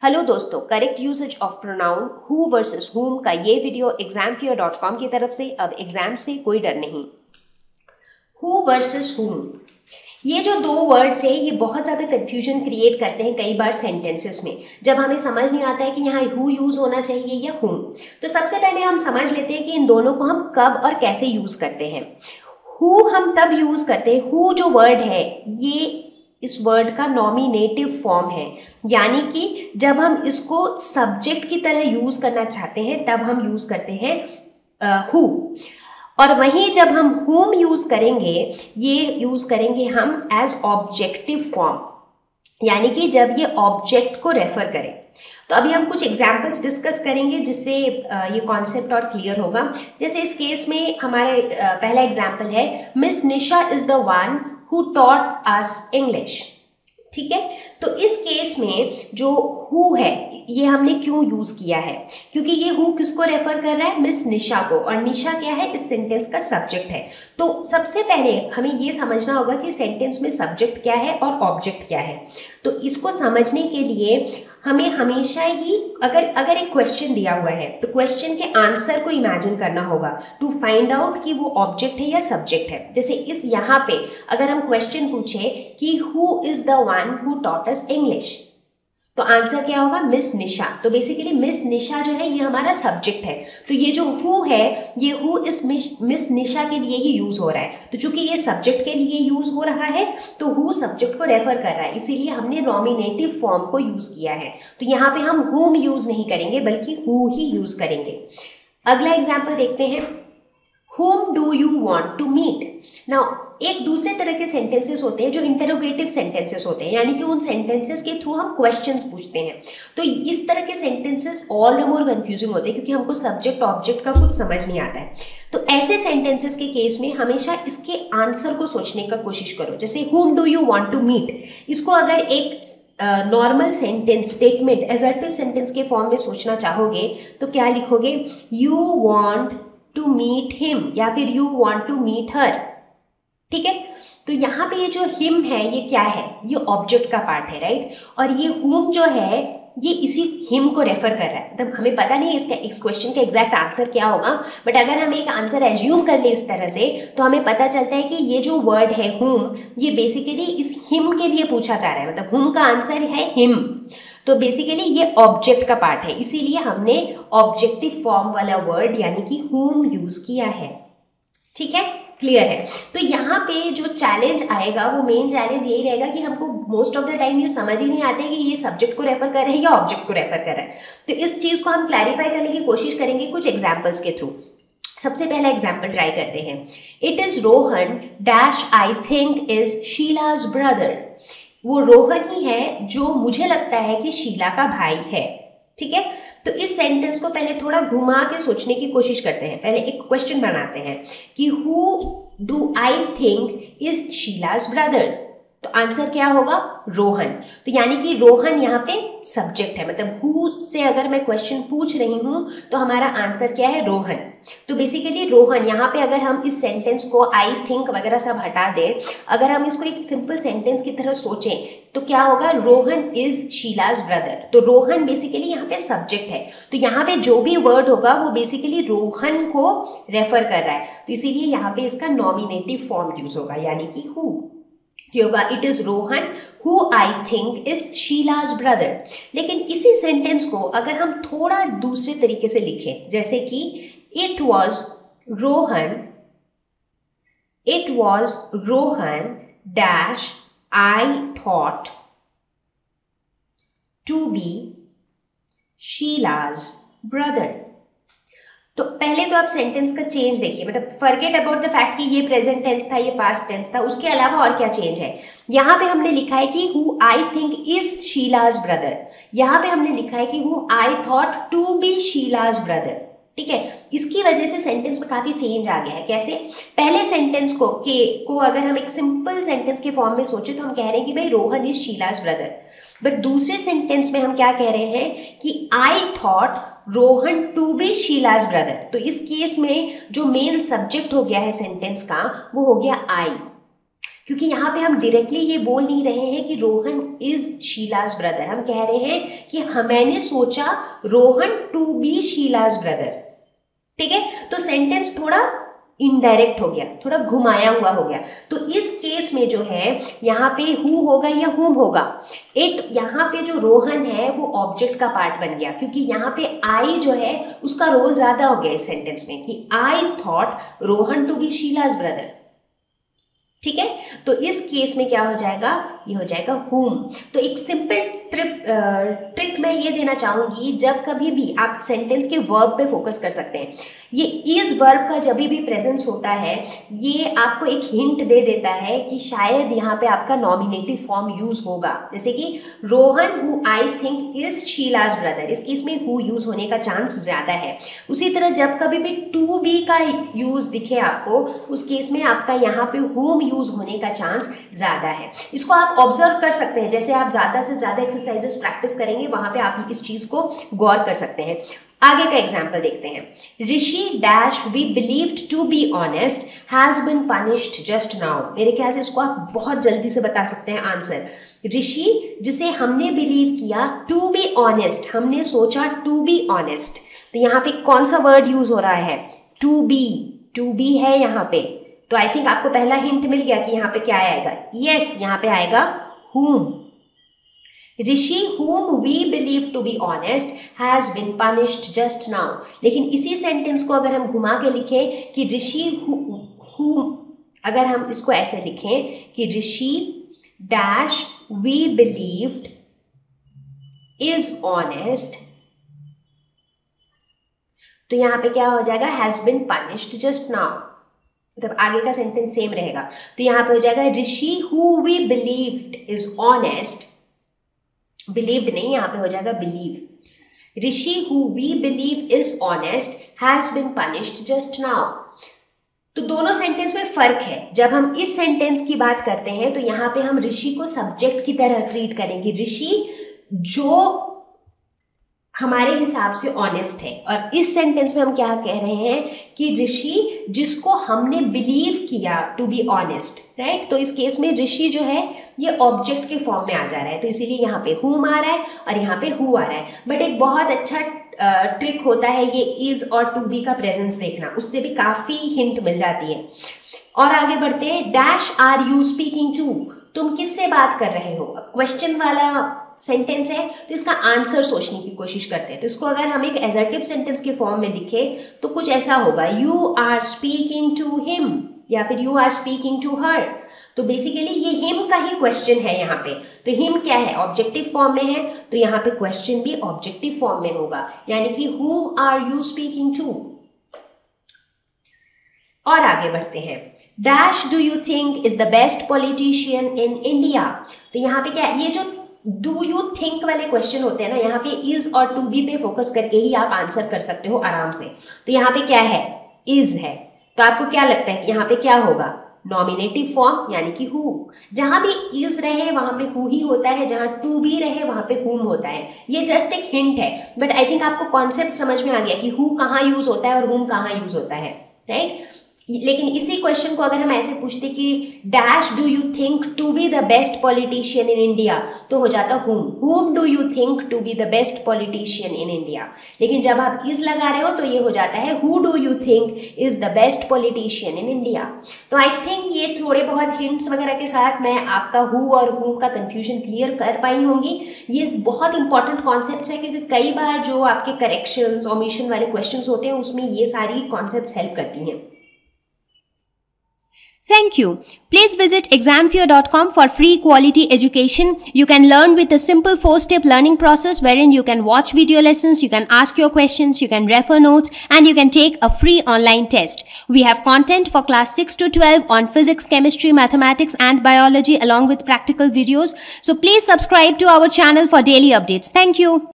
Hello दोस्तों, correct usage of pronoun who versus हुम का ये वीडियो examfear.com की तरफ से। अब एग्जाम से कोई डर नहीं। हु वर्सेस हुम, ये जो दो वर्ड्स हैं ये बहुत ज़्यादा कंफ्यूजन क्रिएट करते हैं कई बार सेंटेंसेस में, जब हमें समझ नहीं आता है कि यहाँ हु यूज़ होना चाहिए या हुम। तो सबसे पहले हम समझ लेते हैं कि इन दोनों को हम कब और कैसे यूज़ करते हैं। हु हम तब यूज़ करते हैं, हु जो वर्ड है ये इस वर्ड का नॉमिनेटिव फॉर्म है, यानी कि जब हम इसको सब्जेक्ट की तरह यूज़ करना चाहते हैं तब हम यूज़ करते हैं हु। और वहीं जब हम हुम यूज़ करेंगे, ये यूज़ करेंगे हम एज ऑब्जेक्टिव फॉर्म, यानी कि जब ये ऑब्जेक्ट को रेफर करें। तो अभी हम कुछ एग्जाम्पल्स डिस्कस करेंगे जिससे ये कॉन्सेप्ट और क्लियर होगा। जैसे इस केस में हमारे पहला एग्जाम्पल है, miss Nisha is the one who taught us English. ठीक है, तो इस केस में जो हु है ये हमने क्यों यूज किया है, क्योंकि ये हु किसको रेफर कर रहा है, मिस निशा को, और निशा क्या है, इस सेंटेंस का सब्जेक्ट है। तो सबसे पहले हमें ये समझना होगा कि सेंटेंस में सब्जेक्ट क्या है और ऑब्जेक्ट क्या है। तो इसको समझने के लिए हमें हमेशा ही अगर एक क्वेश्चन दिया हुआ है तो क्वेश्चन के आंसर को इमेजिन करना होगा टू फाइंड आउट कि वो ऑब्जेक्ट है या सब्जेक्ट है। जैसे इस यहाँ पे अगर हम क्वेश्चन पूछे कि who is the one who taught us English, तो आंसर क्या होगा, मिस निशा। तो बेसिकली मिस निशा जो है ये हमारा सब्जेक्ट है। तो ये जो हु है ये हु इस मिस निशा के लिए ही यूज हो रहा है। तो चूंकि ये सब्जेक्ट के लिए यूज हो रहा है तो हु सब्जेक्ट को रेफर कर रहा है, इसीलिए हमने नॉमिनेटिव फॉर्म को यूज किया है। तो यहाँ पे हम हुम यूज नहीं करेंगे बल्कि हु ही यूज करेंगे। अगला एग्जाम्पल देखते हैं, Whom do you want to meet? Now, एक दूसरे तरह के सेंटेंसेस होते हैं जो इंटरोगेटिव सेंटेंसेस होते हैं, यानी कि उन सेंटेंसेस के थ्रू हम क्वेश्चंस पूछते हैं। तो इस तरह के sentences all the more confusing होते हैं क्योंकि हमको सब्जेक्ट ऑब्जेक्ट का कुछ समझ नहीं आता है। तो ऐसे सेंटेंसेस के केस में हमेशा इसके आंसर को सोचने का कोशिश करो। जैसे whom do you want to meet, इसको अगर एक normal sentence statement assertive sentence के फॉर्म में सोचना चाहोगे तो क्या लिखोगे, you want to meet him या फिर you want to meet her. ठीक है, तो यहाँ पे ये जो हिम है ये क्या है, ये ऑब्जेक्ट का पार्ट है, राइट। और ये हुम जो है ये इसी हिम को रेफर कर रहा है। मतलब हमें पता नहीं इसका इस क्वेश्चन का एग्जैक्ट आंसर क्या होगा, बट अगर हम एक आंसर एज्यूम कर ले इस तरह से तो हमें पता चलता है कि ये जो वर्ड है हुम ये बेसिकली इस हिम के लिए पूछा जा रहा है। मतलब हुम का आंसर है हिम, तो बेसिकली ये ऑब्जेक्ट का पार्ट है, इसीलिए हमने ऑब्जेक्टिव फॉर्म वाला वर्ड यानी कि हुम यूज किया है। ठीक है, क्लियर है। तो यहाँ पे जो चैलेंज आएगा वो मेन चैलेंज यही रहेगा कि हमको मोस्ट ऑफ द टाइम ये समझ ही नहीं आता है कि ये सब्जेक्ट को रेफर कर रहे हैं या ऑब्जेक्ट को रेफर कर रहा है। तो इस चीज को हम क्लैरिफाई करने की कोशिश करेंगे कुछ एग्जाम्पल्स के थ्रू। सबसे पहला एग्जाम्पल ट्राई करते हैं, it is Rohan dash I think is Sheela's brother. वो रोहन ही है जो मुझे लगता है कि शीला का भाई है। ठीक है, तो इस सेंटेंस को पहले थोड़ा घुमा के सोचने की कोशिश करते हैं। पहले एक क्वेश्चन बनाते हैं कि who do I think is Sheela's brother. तो आंसर क्या होगा, रोहन। तो यानी कि रोहन यहाँ पे सब्जेक्ट है, मतलब हु से अगर मैं क्वेश्चन पूछ रही हूँ तो हमारा आंसर क्या है, रोहन। तो बेसिकली रोहन, यहाँ पे अगर हम इस सेंटेंस को आई थिंक वगैरह सब हटा दें, अगर हम इसको एक सिंपल सेंटेंस की तरह सोचें तो क्या होगा, रोहन इज शीलाज ब्रदर। तो रोहन बेसिकली यहाँ पे सब्जेक्ट है, तो यहाँ पे जो भी वर्ड होगा वो बेसिकली रोहन को रेफर कर रहा है, तो इसीलिए यहाँ पे इसका नॉमिनेटिव फॉर्म यूज होगा यानी कि हु होगा, it is Rohan who I think is Sheela's brother. लेकिन इसी सेंटेंस को अगर हम थोड़ा दूसरे तरीके से लिखें, जैसे कि it was Rohan dash I thought to be Sheela's brother. तो पहले तो आप सेंटेंस का चेंज देखिए, मतलब फॉरगेट अबाउट द फैक्ट कि ये प्रेजेंट टेंस था, ये पास्ट टेंस था, उसके अलावा और क्या चेंज है। यहाँ पे हमने लिखा है कि who I think is Sheela's brother, यहाँ पे हमने लिखा है कि who I thought to be Sheela's brother. ठीक है, इसकी वजह से सेंटेंस में काफी चेंज आ गया है। कैसे, पहले सेंटेंस को अगर हम एक सिंपल सेंटेंस के फॉर्म में सोचे तो हम कह रहे हैं कि भाई Rohan is Sheela's brother, but दूसरे सेंटेंस में हम क्या कह रहे हैं कि I thought Rohan to be Sheela's brother. तो इस केस में जो मेन सब्जेक्ट हो गया है सेंटेंस का वो हो गया आई। क्योंकि यहाँ पे हम डायरेक्टली ये बोल नहीं रहे हैं कि रोहन इज शीलाज ब्रदर, हम कह रहे हैं कि मैंने सोचा Rohan to be Sheela's brother. ठीक है, तो सेंटेंस थोड़ा इनडायरेक्ट हो गया, थोड़ा घुमाया हुआ हो गया। तो इस केस में जो है यहाँ पे हु होगा या हुम होगा, इट, यहाँ पे जो रोहन है वो ऑब्जेक्ट का पार्ट बन गया, क्योंकि यहाँ पे आई जो है उसका रोल ज्यादा हो गया इस सेंटेंस में कि I thought Rohan to be Sheela's brother. ठीक है, तो इस केस में क्या हो जाएगा, ये हो जाएगा whom। तो एक सिंपल ट्रिक मैं ये देना चाहूंगी, जब कभी भी आप सेंटेंस के वर्ब पे फोकस कर सकते हैं। ये इज वर्ब का जब भी प्रेजेंस होता है ये आपको एक हिंट दे देता है कि शायद यहाँ पे आपका नॉमिनेटिव फॉर्म यूज होगा। जैसे कि Rohan who I think is Sheela's brother, इस केस में हु यूज होने का चांस ज्यादा है। उसी तरह जब कभी भी टू बी का यूज दिखे आपको, उस केस में आपका यहाँ पे हुम यूज होने का चांस ज्यादा है। इसको आप ऑब्जर्व कर सकते हैं, जैसे आप ज्यादा से ज्यादा एक्सरसाइजेस प्रैक्टिस करेंगे वहां पे आप इस चीज को गौर कर सकते हैं। आगे का एग्जाम्पल देखते हैं। Rishi dash we believed to be honest has been punished just now. मेरे ख्याल से इसको आप बहुत जल्दी से बता सकते हैं आंसर। ऋषि जिसे हमने बिलीव किया, टू बी ऑनेस्ट, हमने सोचा टू बी ऑनेस्ट। तो यहाँ पे कौन सा वर्ड यूज हो रहा है, टू बी है यहाँ पे। तो आई थिंक आपको पहला हिंट मिल गया कि यहाँ पे क्या आएगा। यस, यहाँ पे आएगा whom। Rishi whom we believe to be honest has been punished just now। लेकिन इसी सेंटेंस को अगर हम घुमा के लिखें कि ऋषि whom, अगर हम इसको ऐसे लिखें कि ऋषि dash we believed is honest, तो यहाँ पे क्या हो जाएगा, has been punished just now। मतलब आगे का सेंटेंस सेम रहेगा। तो यहाँ पे हो जाएगा Rishi who we believed is honest, believed नहीं, यहाँ पे हो जाएगा believe. Rishi who we believe is honest has been punished just now. तो दोनों सेंटेंस में फर्क है। जब हम इस सेंटेंस की बात करते हैं तो यहाँ पे हम ऋषि को सब्जेक्ट की तरह ट्रीट करेंगे, ऋषि जो हमारे हिसाब से ऑनेस्ट है। और इस सेंटेंस में हम क्या कह रहे हैं कि ऋषि जिसको हमने बिलीव किया टू बी ऑनेस्ट, राइट। तो इस केस में ऋषि जो है ये ऑब्जेक्ट के फॉर्म में आ जा रहा है, तो इसीलिए यहाँ पे हुम आ रहा है और यहाँ पे हु आ रहा है। बट एक बहुत अच्छा ट्रिक होता है ये इज और टू बी का प्रेजेंस देखना, उससे भी काफी हिंट मिल जाती है। और आगे बढ़ते हैं। Dash are you speaking to, तुम किससे बात कर रहे हो। अब क्वेश्चन वाला सेंटेंस है तो इसका आंसर सोचने की कोशिश करते हैं। तो इसको अगर हम एक एजर्टिव सेंटेंस के फॉर्म में लिखे तो कुछ ऐसा होगा, you are speaking to him या फिर you are speaking to her. तो बेसिकली ये हिम का ही क्वेश्चन है यहाँ पे। तो हिम क्या है, ऑब्जेक्टिव फॉर्म में है, तो यहाँ पे क्वेश्चन भी ऑब्जेक्टिव फॉर्म में होगा, यानी कि whom are you speaking to. और आगे बढ़ते हैं। Dash do you think is the best politician in India. तो यहाँ पे क्या है, ये जो डू यू थिंक वाले क्वेश्चन होते हैं ना, यहाँ पे इज और टू बी पे फोकस करके ही आप आंसर कर सकते हो आराम से। तो यहाँ पे क्या है, इज है। तो आपको क्या लगता है कि यहाँ पे क्या होगा, नॉमिनेटिव फॉर्म यानी कि हु। जहां भी इज रहे वहां पे हु ही होता है, जहां टू बी रहे वहां पे हुम होता है। ये जस्ट एक हिंट है, बट आई थिंक आपको कॉन्सेप्ट समझ में आ गया कि हु कहाँ यूज होता है और हुम कहाँ यूज होता है, राइट। लेकिन इसी क्वेश्चन को अगर हम ऐसे पूछते कि dash do you think to be the best politician in India, तो हो जाता whom do you think to be the best politician in India. लेकिन जब आप इज लगा रहे हो तो ये हो जाता है who do you think is the best politician in India. तो आई थिंक ये थोड़े बहुत हिंट्स वगैरह के साथ मैं आपका हु और हुम का कंफ्यूजन क्लियर कर पाई होंगी। ये बहुत इंपॉर्टेंट कॉन्सेप्ट्स है, क्योंकि कई बार जो आपके करेक्शंस ओमिशन वाले क्वेश्चंस होते हैं उसमें ये सारी कॉन्सेप्ट्स हेल्प करती हैं। Thank you. Please visit examfear.com for free quality education. You can learn with a simple 4-step learning process wherein you can watch video lessons, you can ask your questions, you can refer notes, and you can take a free online test. We have content for class 6 to 12 on physics, chemistry, mathematics, and biology along with practical videos. So please subscribe to our channel for daily updates. Thank you.